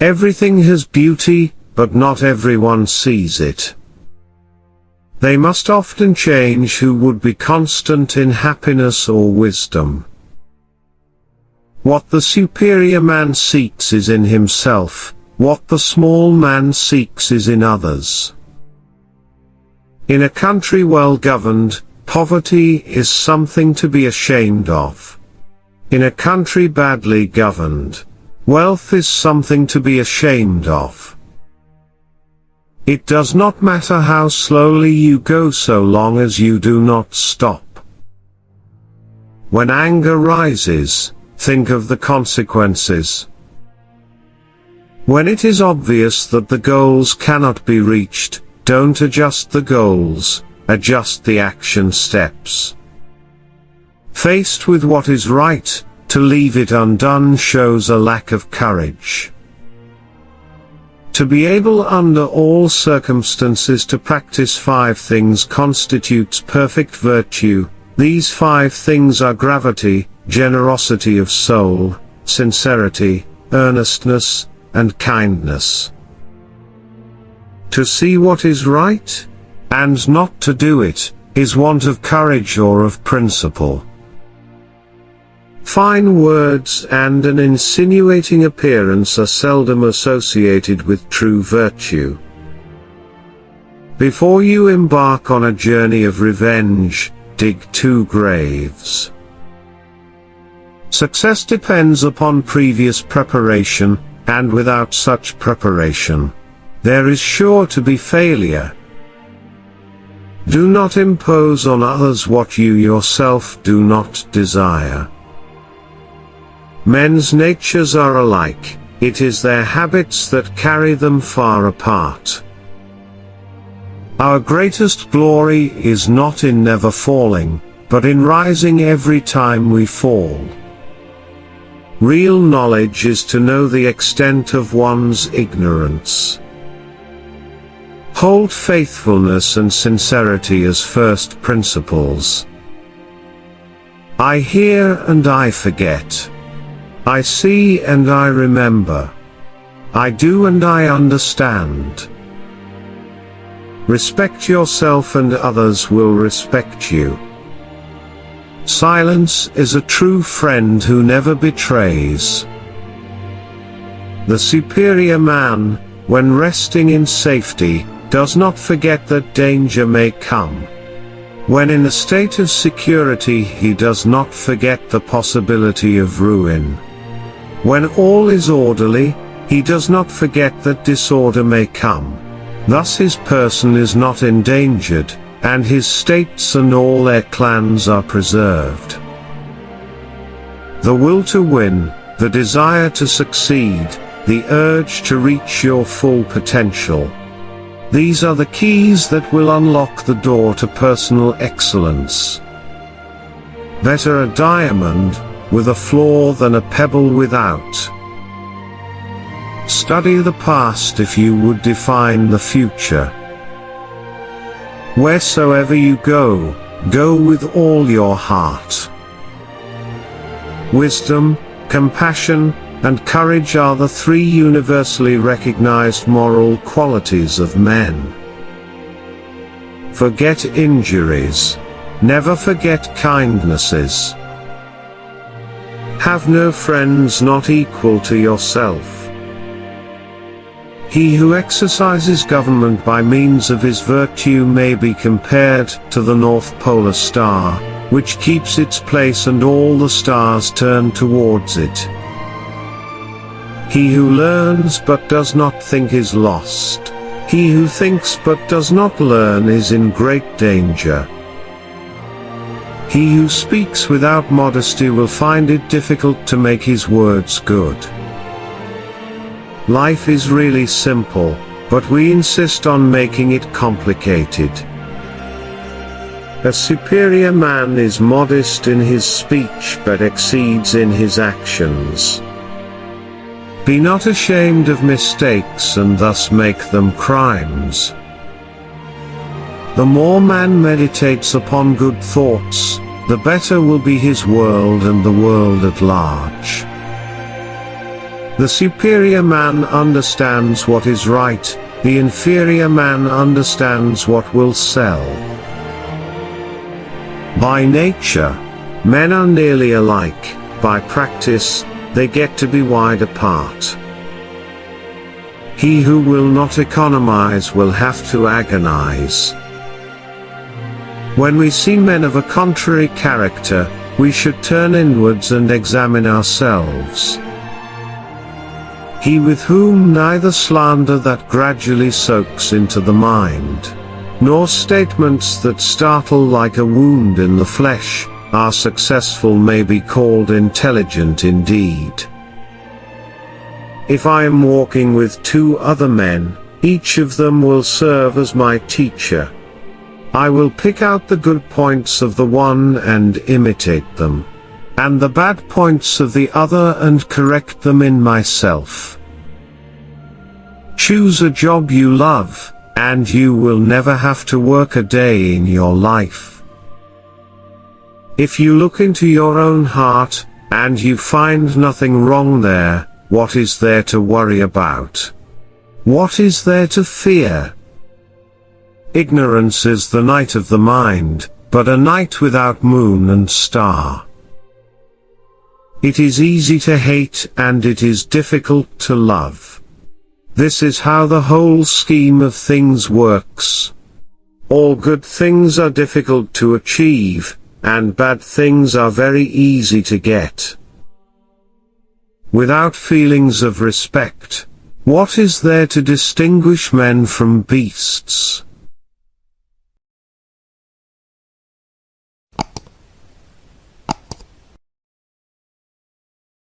Everything has beauty, but not everyone sees it. They must often change who would be constant in happiness or wisdom. What the superior man seeks is in himself, what the small man seeks is in others. In a country well governed, poverty is something to be ashamed of. In a country badly governed, wealth is something to be ashamed of. It does not matter how slowly you go so long as you do not stop. When anger rises, think of the consequences. When it is obvious that the goals cannot be reached, don't adjust the goals, adjust the action steps. Faced with what is right, to leave it undone shows a lack of courage. To be able under all circumstances to practice 5 things constitutes perfect virtue. These 5 things are gravity, generosity of soul, sincerity, earnestness, and kindness. To see what is right, and not to do it, is want of courage or of principle. Fine words and an insinuating appearance are seldom associated with true virtue. Before you embark on a journey of revenge, dig 2 graves. Success depends upon previous preparation, and without such preparation, there is sure to be failure. Do not impose on others what you yourself do not desire. Men's natures are alike, it is their habits that carry them far apart. Our greatest glory is not in never falling, but in rising every time we fall. Real knowledge is to know the extent of one's ignorance. Hold faithfulness and sincerity as first principles. I hear and I forget. I see and I remember. I do and I understand. Respect yourself and others will respect you. Silence is a true friend who never betrays. The superior man, when resting in safety, does not forget that danger may come. When in a state of security, he does not forget the possibility of ruin. When all is orderly, he does not forget that disorder may come. Thus his person is not endangered, and his states and all their clans are preserved. The will to win, the desire to succeed, the urge to reach your full potential. These are the keys that will unlock the door to personal excellence. Better a diamond with a flaw than a pebble without. Study the past if you would define the future. Wheresoever you go, go with all your heart. Wisdom, compassion, and courage are the 3 universally recognized moral qualities of men. Forget injuries. Never forget kindnesses. Have no friends not equal to yourself. He who exercises government by means of his virtue may be compared to the North Polar Star, which keeps its place and all the stars turn towards it. He who learns but does not think is lost. He who thinks but does not learn is in great danger. He who speaks without modesty will find it difficult to make his words good. Life is really simple, but we insist on making it complicated. A superior man is modest in his speech but exceeds in his actions. Be not ashamed of mistakes and thus make them crimes. The more man meditates upon good thoughts, the better will be his world and the world at large. The superior man understands what is right, the inferior man understands what will sell. By nature, men are nearly alike, by practice, they get to be wide apart. He who will not economize will have to agonize. When we see men of a contrary character, we should turn inwards and examine ourselves. He with whom neither slander that gradually soaks into the mind, nor statements that startle like a wound in the flesh, are successful may be called intelligent indeed. If I am walking with two other men, each of them will serve as my teacher. I will pick out the good points of the one and imitate them, and the bad points of the other and correct them in myself. Choose a job you love, and you will never have to work a day in your life. If you look into your own heart, and you find nothing wrong there, what is there to worry about? What is there to fear? Ignorance is the night of the mind, but a night without moon and star. It is easy to hate and it is difficult to love. This is how the whole scheme of things works. All good things are difficult to achieve, and bad things are very easy to get. Without feelings of respect, what is there to distinguish men from beasts?